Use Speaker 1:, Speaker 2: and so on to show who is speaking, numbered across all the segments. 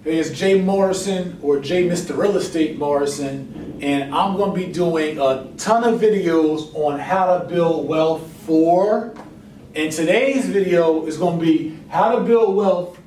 Speaker 1: Hey, it's Jay Morrison, or Jay Mr. Real Estate Morrison, and I'm going to be doing a ton of videos on how to build wealth for, and today's video is going to be how to build wealth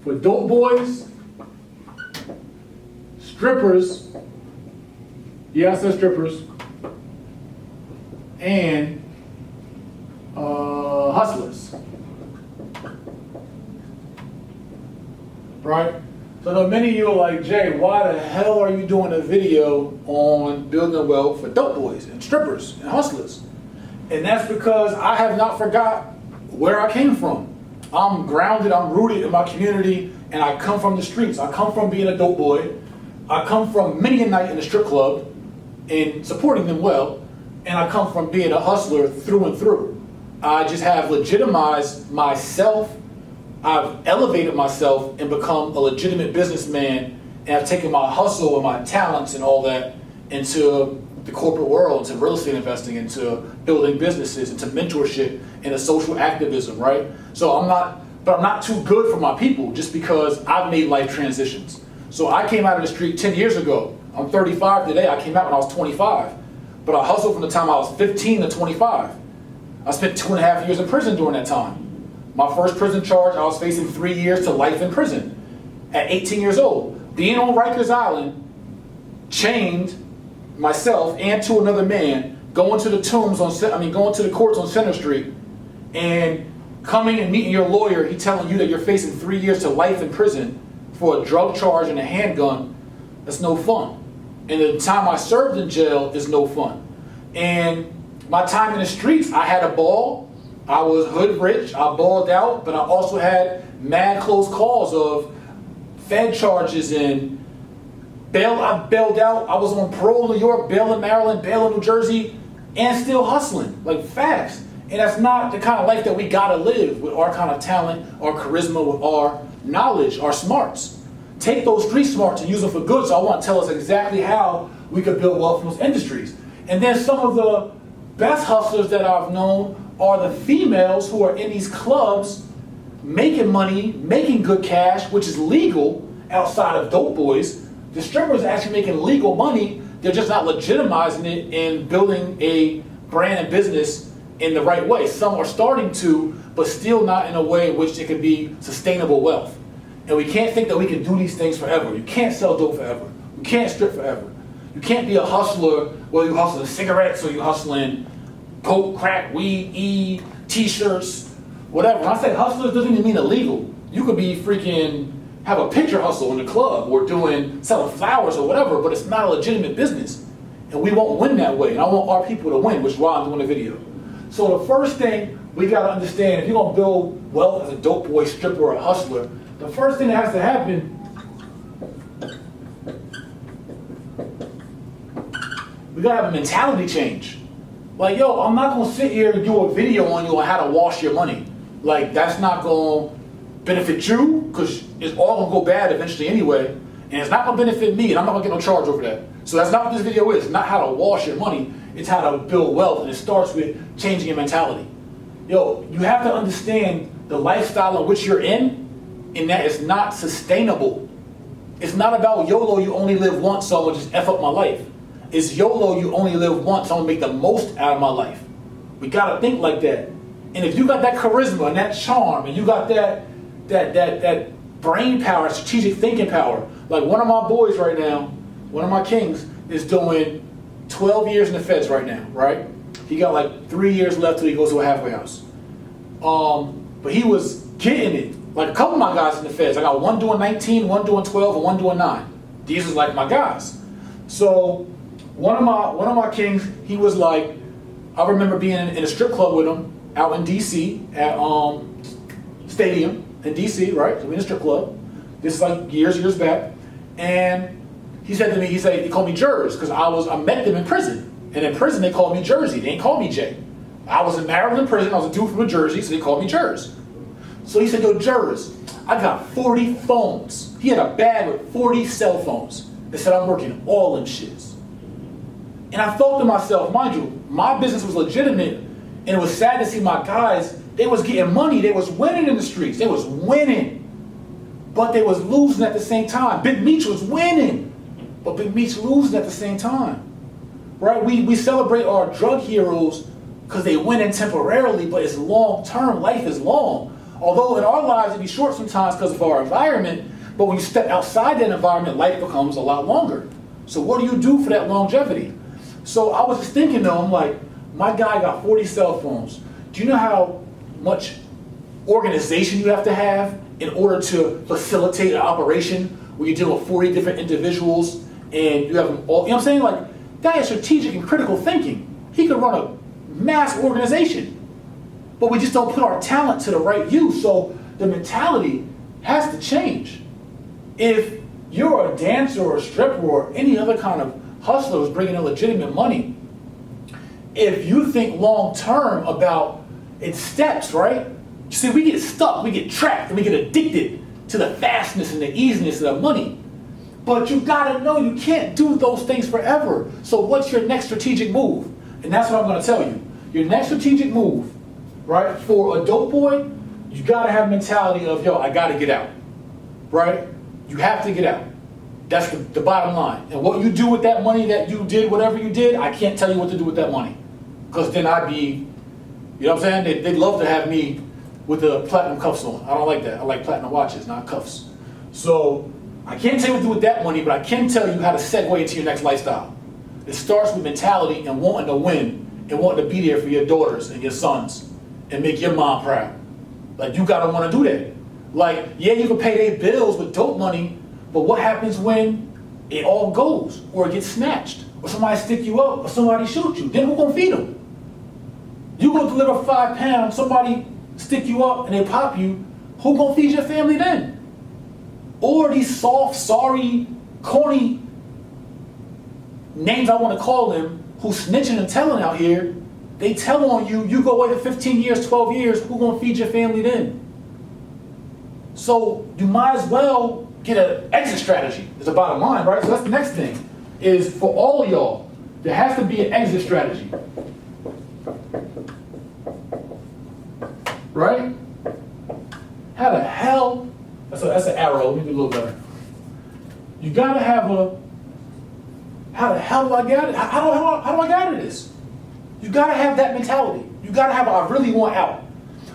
Speaker 1: for dope boys, strippers, yeah, I said strippers, and hustlers. Right? So I know many of you are like, Jay, why the hell are you doing a video on building wealth for dope boys and strippers and hustlers? And that's because I have not forgot where I came from. I'm grounded, I'm rooted in my community, and I come from the streets. I come from being a dope boy. I come from many a night in the strip club and supporting them well. And I come from being a hustler through and through. I just have legitimized myself. I've elevated myself and become a legitimate businessman, and I've taken my hustle and my talents and all that into the corporate world, into real estate investing, into building businesses, into mentorship, into social activism, right? So I'm not too good for my people just because I've made life transitions. So I came out of the street 10 years ago. I'm 35 today. I came out when I was 25. But I hustled from the time I was 15 to 25. I spent 2.5 years in prison during that time. My first prison charge, I was facing 3 years to life in prison at 18 years old. Being on Rikers Island chained myself and to another man, going to the going to the courts on Center Street, and coming and meeting your lawyer, he telling you that you're facing 3 years to life in prison for a drug charge and a handgun. That's no fun. And the time I served in jail is no fun. And my time in the streets, I had a ball. I was hood rich, I balled out, but I also had mad close calls of Fed charges and bail. I bailed out. I was on parole in New York, bail in Maryland, bail in New Jersey, and still hustling, like fast. And that's not the kind of life that we gotta live with our kind of talent, our charisma, with our knowledge, our smarts. Take those street smarts and use them for good. So I want to tell us exactly how we could build wealth from those industries. And then some of the best hustlers that I've known are the females who are in these clubs making money, making good cash, which is legal outside of dope boys. The strippers are actually making legal money. They're just not legitimizing it and building a brand and business in the right way. Some are starting to, but still not in a way in which it can be sustainable wealth. And we can't think that we can do these things forever. You can't sell dope forever. You can't strip forever. You can't be a hustler where you hustling cigarettes or you hustling coke, crack, weed, t-shirts, whatever. When I say hustlers, doesn't even mean illegal. You could be freaking have a picture hustle in the club or selling flowers or whatever, but it's not a legitimate business. And we won't win that way. And I want our people to win, which is why I'm doing the video. So the first thing we gotta understand, if you're gonna build wealth as a dope boy, stripper, or a hustler, the first thing that has to happen, we gotta have a mentality change. Like, yo, I'm not gonna sit here and do a video on you on how to wash your money. Like, that's not gonna benefit you, because it's all gonna go bad eventually anyway, and it's not gonna benefit me, and I'm not gonna get no charge over that. So that's not what this video is. It's not how to wash your money, it's how to build wealth, and it starts with changing your mentality. Yo, you have to understand the lifestyle in which you're in, and that it's not sustainable. It's not about YOLO, you only live once, so I'm gonna just F up my life. It's YOLO, you only live once, so I'm gonna make the most out of my life. We gotta think like that. And if you got that charisma and that charm, and you got that brain power, strategic thinking power, like one of my boys right now, one of my kings, is doing 12 years in the feds right now, right? He got like 3 years left till he goes to a halfway house. But he was getting it. Like a couple of my guys in the feds, I got one doing 19, one doing 12, and one doing 9. These is like my guys. So one of my kings, he was like, I remember being in a strip club with him out in DC at Stadium in DC, right? So we in a strip club. This is like years back. And he said to me, he called me Jers, because I met them in prison. And in prison they called me Jersey. They didn't call me Jay. I was in Maryland prison, I was a dude from New Jersey, so they called me Jers. So he said, yo, Jers, I got 40 phones. He had a bag with 40 cell phones. They said, I'm working all them shits. And I thought to myself, mind you, my business was legitimate, and it was sad to see my guys, they was getting money, they was winning in the streets, they was winning. but they was losing at the same time. Big Meech was winning, but Big Meech losing at the same time, right? We celebrate our drug heroes because they winning temporarily, but it's long term. Life is long. Although in our lives it be short sometimes because of our environment, but when you step outside that environment, life becomes a lot longer. So what do you do for that longevity? So I was just thinking though, I'm like, my guy got 40 cell phones. Do you know how much organization you have to have in order to facilitate an operation where you deal with 40 different individuals and you have them all, you know what I'm saying? Like, that is strategic and critical thinking. He could run a mass organization, but we just don't put our talent to the right use. So the mentality has to change. If you're a dancer or a stripper or any other kind of hustler who's bringing in legitimate money, if you think long term about its steps, right? See, we get stuck, we get trapped, and we get addicted to the fastness and the easiness of the money. But you gotta know you can't do those things forever. So what's your next strategic move? And that's what I'm gonna tell you. Your next strategic move, right, for a dope boy, you gotta have a mentality of, yo, I gotta get out, right? You have to get out. That's the bottom line. And what you do with that money that you did, whatever you did, I can't tell you what to do with that money. Because then I'd be, you know what I'm saying? They'd love to have me with the platinum cuffs on. I don't like that. I like platinum watches, not cuffs. So I can't tell you what to do with that money, but I can tell you how to segue into your next lifestyle. It starts with mentality and wanting to win and wanting to be there for your daughters and your sons and make your mom proud. Like, you gotta wanna do that. Like, yeah, you can pay their bills with dope money, but what happens when it all goes, or it gets snatched, or somebody stick you up, or somebody shoot you? Then who gonna feed them? You go deliver 5 pounds, somebody stick you up and they pop you, who gonna feed your family then? Or these soft, sorry, corny names I wanna call them, who snitching and telling out here, they tell on you, you go away to 15 years, 12 years, who gonna feed your family then? So you might as well get an exit strategy, is the bottom line, right? So that's the next thing, is for all of y'all, there has to be an exit strategy. Right? How the hell, that's an arrow, let me do a little better. You gotta have a, how the hell do I get it? How do I get out of this? You gotta have that mentality. You gotta have, I really want out.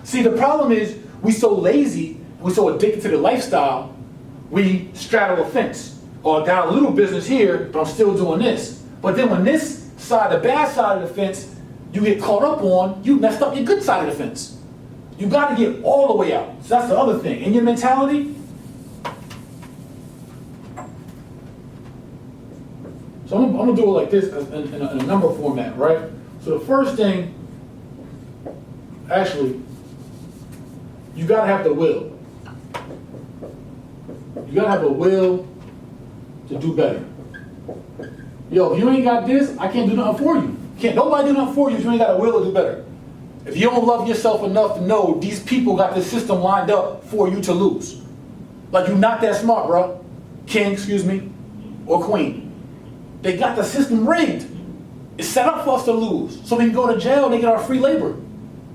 Speaker 1: See, the problem is, we so lazy, we're so addicted to the lifestyle, we straddle a fence. Or I got a little business here, but I'm still doing this. But then when this side, the bad side of the fence, you get caught up on, you messed up your good side of the fence. You gotta get all the way out. So that's the other thing. In your mentality, so I'm gonna do it like this in a number format, right? So the first thing, actually, you gotta have the will. You gotta have a will to do better. Yo, if you ain't got this, I can't do nothing for you. Can't nobody do nothing for you if you ain't got a will to do better. If you don't love yourself enough to know these people got this system lined up for you to lose. Like, you're not that smart, bro. King, excuse me, or queen. They got the system rigged. It's set up for us to lose. So we can go to jail and they get our free labor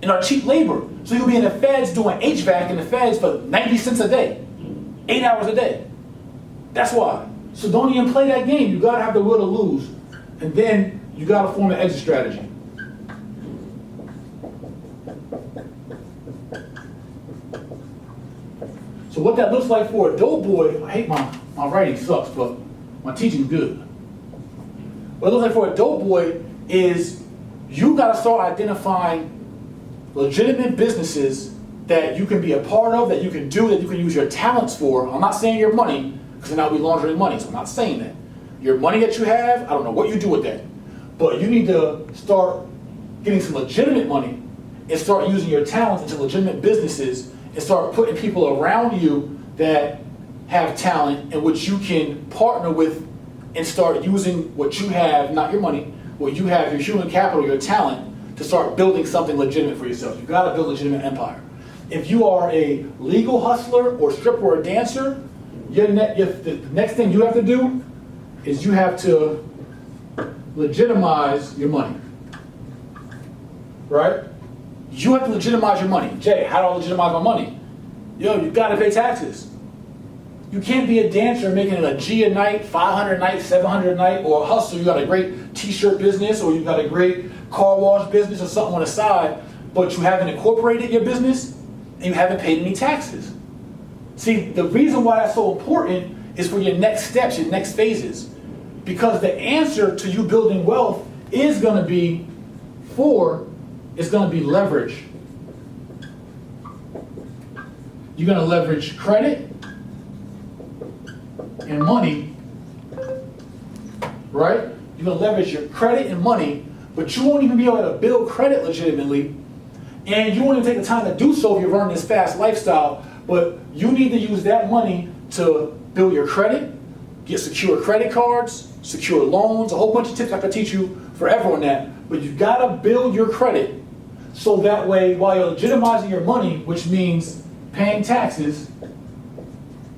Speaker 1: and our cheap labor. So you'll be in the feds doing HVAC in the feds for 90 cents a day. 8 hours a day. That's why. So don't even play that game. You gotta have the will to lose. And then you gotta form an exit strategy. So what that looks like for a dope boy, I hate my writing sucks, but my teaching's good. What it looks like for a dope boy is you gotta start identifying legitimate businesses that you can be a part of, that you can do, that you can use your talents for. I'm not saying your money, because then I'll be laundering money, so I'm not saying that. Your money that you have, I don't know what you do with that. But you need to start getting some legitimate money and start using your talents into legitimate businesses and start putting people around you that have talent and which you can partner with and start using what you have, not your money, what you have, your human capital, your talent, to start building something legitimate for yourself. You gotta build a legitimate empire. If you are a legal hustler or stripper or dancer, the next thing you have to do is you have to legitimize your money. Right? You have to legitimize your money. Jay, how do I legitimize my money? Yo, you gotta pay taxes. You can't be a dancer making a G a night, 500 a night, 700 a night, or a hustler. You got a great t-shirt business, or you got a great car wash business or something on the side, but you haven't incorporated your business and you haven't paid any taxes. See, the reason why that's so important is for your next steps, your next phases. Because the answer to you building wealth is going to be leverage. You're going to leverage credit and money, right? You're going to leverage your credit and money, but you won't even be able to build credit legitimately, and you won't even take the time to do so if you're running this fast lifestyle. But you need to use that money to build your credit, get secure credit cards, secure loans, a whole bunch of tips I could teach you forever on that. But you've got to build your credit so that way, while you're legitimizing your money, which means paying taxes,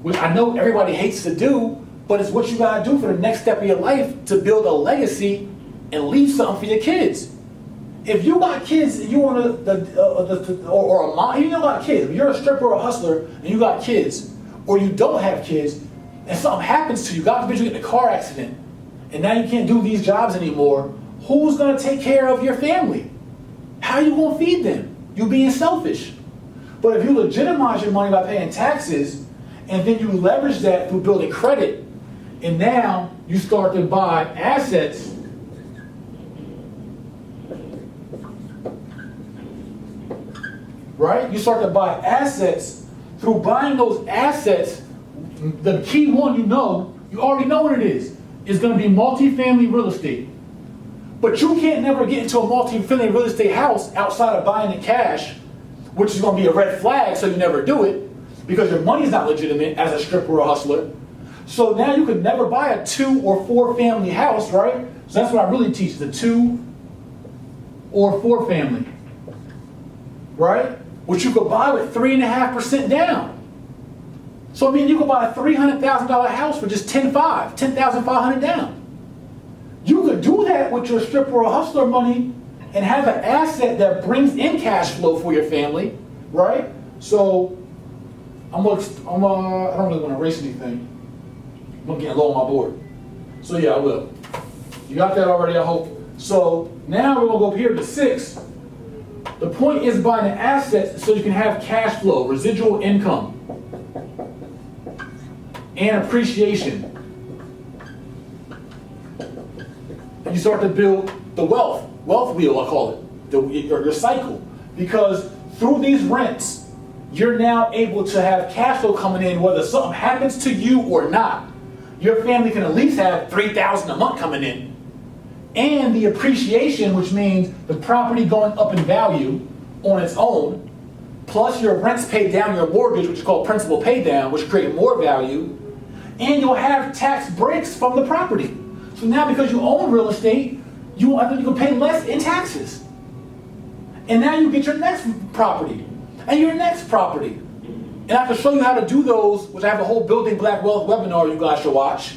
Speaker 1: which I know everybody hates to do, but it's what you got to do for the next step of your life to build a legacy and leave something for your kids. If you got kids, you want or a mom, you got kids. If you're a stripper or a hustler and you got kids, or you don't have kids, and something happens to you, God forbid you get in a car accident, and now you can't do these jobs anymore, who's going to take care of your family? How are you going to feed them? You being selfish. But if you legitimize your money by paying taxes, and then you leverage that through building credit, and now you start to buy assets, right? You start to buy assets. Through buying those assets, the key one you already know what it is going to be multifamily real estate. But you can't never get into a multifamily real estate house outside of buying it cash, which is going to be a red flag, so you never do it, because your money's not legitimate as a stripper or a hustler. So now you could never buy a 2 or 4 family house, right? So that's what I really teach, the 2 or 4 family, right? Which you could buy with 3.5% down. So I mean, you could buy a $300,000 house for just $10,500 down. You could do that with your stripper or hustler money and have an asset that brings in cash flow for your family, right? So I don't really want to erase anything. I'm getting low on my board. So yeah, I will. You got that already, I hope. So now we're gonna go up here to 6. The point is buying the assets so you can have cash flow, residual income, and appreciation. And you start to build the wealth wheel, I call it, your cycle. Because through these rents, you're now able to have cash flow coming in, whether something happens to you or not. Your family can at least have $3,000 a month coming in. And the appreciation, which means the property going up in value on its own, plus your rents paid down your mortgage, which is called principal pay down, which create more value, and you'll have tax breaks from the property. So now because you own real estate, you can pay less in taxes. And now you get your next property, and your next property. And I can show you how to do those, which I have a whole Building Black Wealth webinar you guys should watch.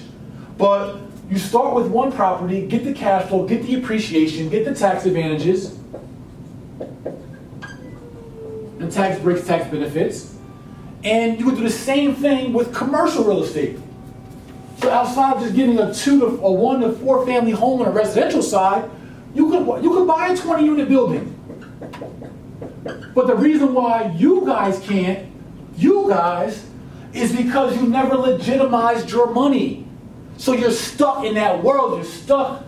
Speaker 1: But you start with one property, get the cash flow, get the appreciation, get the tax advantages, and tax breaks, tax benefits. And you can do the same thing with commercial real estate. So outside of just getting a 1 to 4 family home on a residential side, you could buy a 20-unit building. But the reason why you guys can't, is because you never legitimized your money. So you're stuck in that world. You're stuck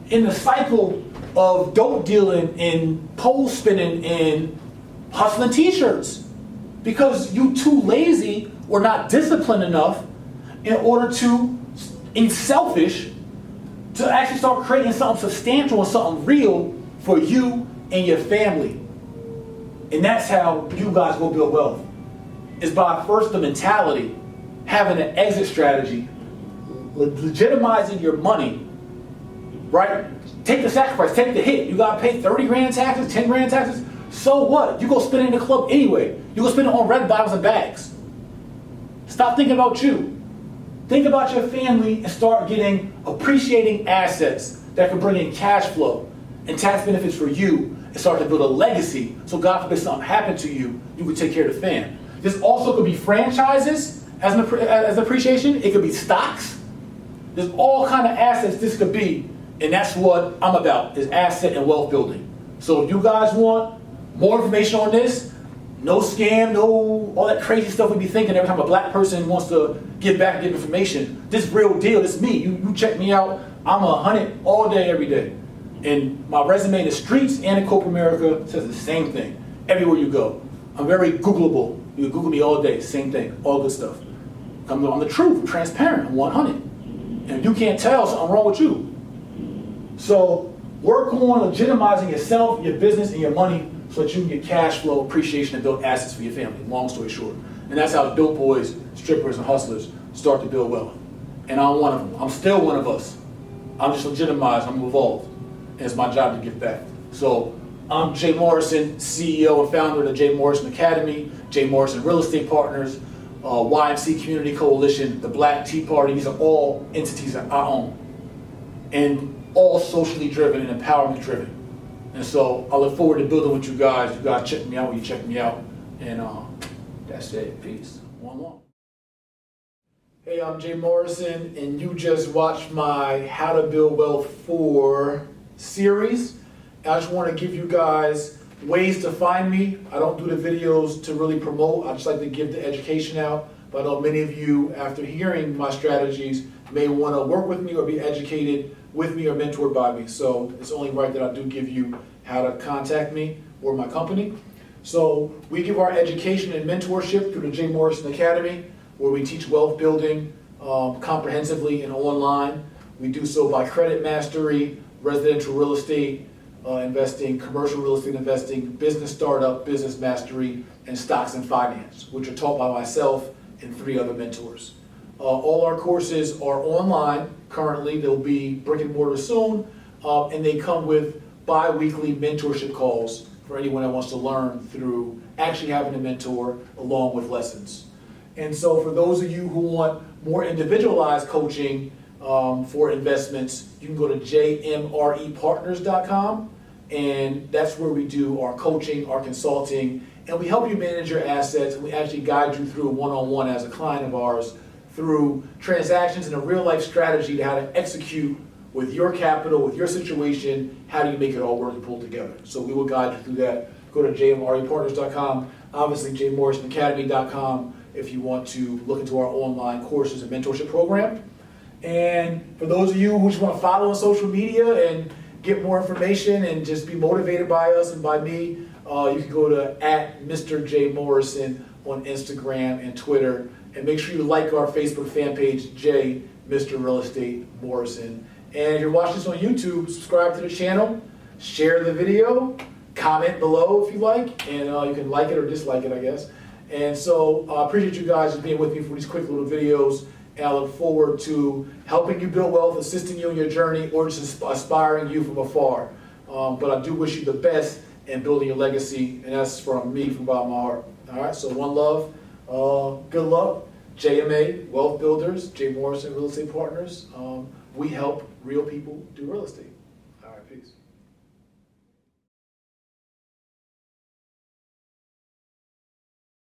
Speaker 1: in the cycle of dope dealing and pole spinning and hustling t-shirts. Because you too lazy or not disciplined enough in order to, and selfish, to actually start creating something substantial and something real for you and your family. And that's how you guys will build wealth. Is by first the mentality, having an exit strategy, legitimizing your money, right? Take the sacrifice, take the hit. You gotta pay 30 grand in taxes, 10 grand in taxes. So what? You go spend it in the club anyway. You go spend it on red bottles and bags. Stop thinking about you. Think about your family and start appreciating assets that can bring in cash flow and tax benefits for you, and start to build a legacy. So God forbid something happened to you, you could take care of the fam. This also could be franchises as an appreciation. It could be stocks. There's all kind of assets this could be, and that's what I'm about, is asset and wealth building. So if you guys want more information on this, no scam, no all that crazy stuff we be thinking every time a black person wants to give back and give information. This real deal, this is me. You check me out. I'm 100 all day, every day. And my resume in the streets and in corporate America says the same thing everywhere you go. I'm very Googleable. You can Google me all day, same thing, all good stuff. I'm the truth, I'm transparent, I'm 100. And if you can't tell, something wrong with you. So work on legitimizing yourself, your business, and your money so that you can get cash flow, appreciation, and build assets for your family, long story short. And that's how dope boys, strippers, and hustlers start to build wealth. And I'm one of them. I'm still one of us. I'm just legitimized, I'm evolved. And it's my job to give back. So I'm Jay Morrison, CEO and founder of the Jay Morrison Academy, Jay Morrison Real Estate Partners, YMC Community Coalition, the Black Tea Party. These are all entities that I own. And all socially driven and empowerment driven. And so I look forward to building with you guys. You guys check me out when you check me out. And that's it. Peace. One love. Hey, I'm Jay Morrison, and you just watched my How to Build Wealth 4 series. I just want to give you guys ways to find me. I don't do the videos to really promote. I just like to give the education out. But I know many of you, after hearing my strategies, may want to work with me or be educated with me or mentored by me. So it's only right that I do give you how to contact me or my company. So we give our education and mentorship through the Jay Morrison Academy, where we teach wealth building comprehensively and online. We do so by credit mastery, residential real estate investing, commercial real estate investing, business startup, business mastery, and stocks and finance, which are taught by myself and 3 other mentors. All our courses are online currently. They'll be brick and mortar soon, and they come with bi-weekly mentorship calls for anyone that wants to learn through actually having a mentor along with lessons. And so for those of you who want more individualized coaching for investments, you can go to jmrepartners.com, and that's where we do our coaching, our consulting, and we help you manage your assets, and we actually guide you through one-on-one as a client of ours through transactions and a real-life strategy to how to execute with your capital, with your situation. How do you make it all work and pull together? So we will guide you through that. Go to jmrepartners.com, obviously jmorrisonacademy.com if you want to look into our online courses and mentorship program. And for those of you who just want to follow on social media and get more information and just be motivated by us and by me, you can go to @Mr. J Morrison on Instagram and Twitter. And make sure you like our Facebook fan page, J Mr. Real Estate Morrison. And if you're watching this on YouTube, subscribe to the channel, share the video, comment below if you like, and you can like it or dislike it, I guess. And so I appreciate you guys just being with me for these quick little videos, and I look forward to helping you build wealth, assisting you in your journey, or just aspiring you from afar. But I do wish you the best in building your legacy, and that's from me, from the bottom of my heart. All right, so one love. Good luck. JMA, Wealth Builders, Jay Morrison Real Estate Partners. We help real people do real estate.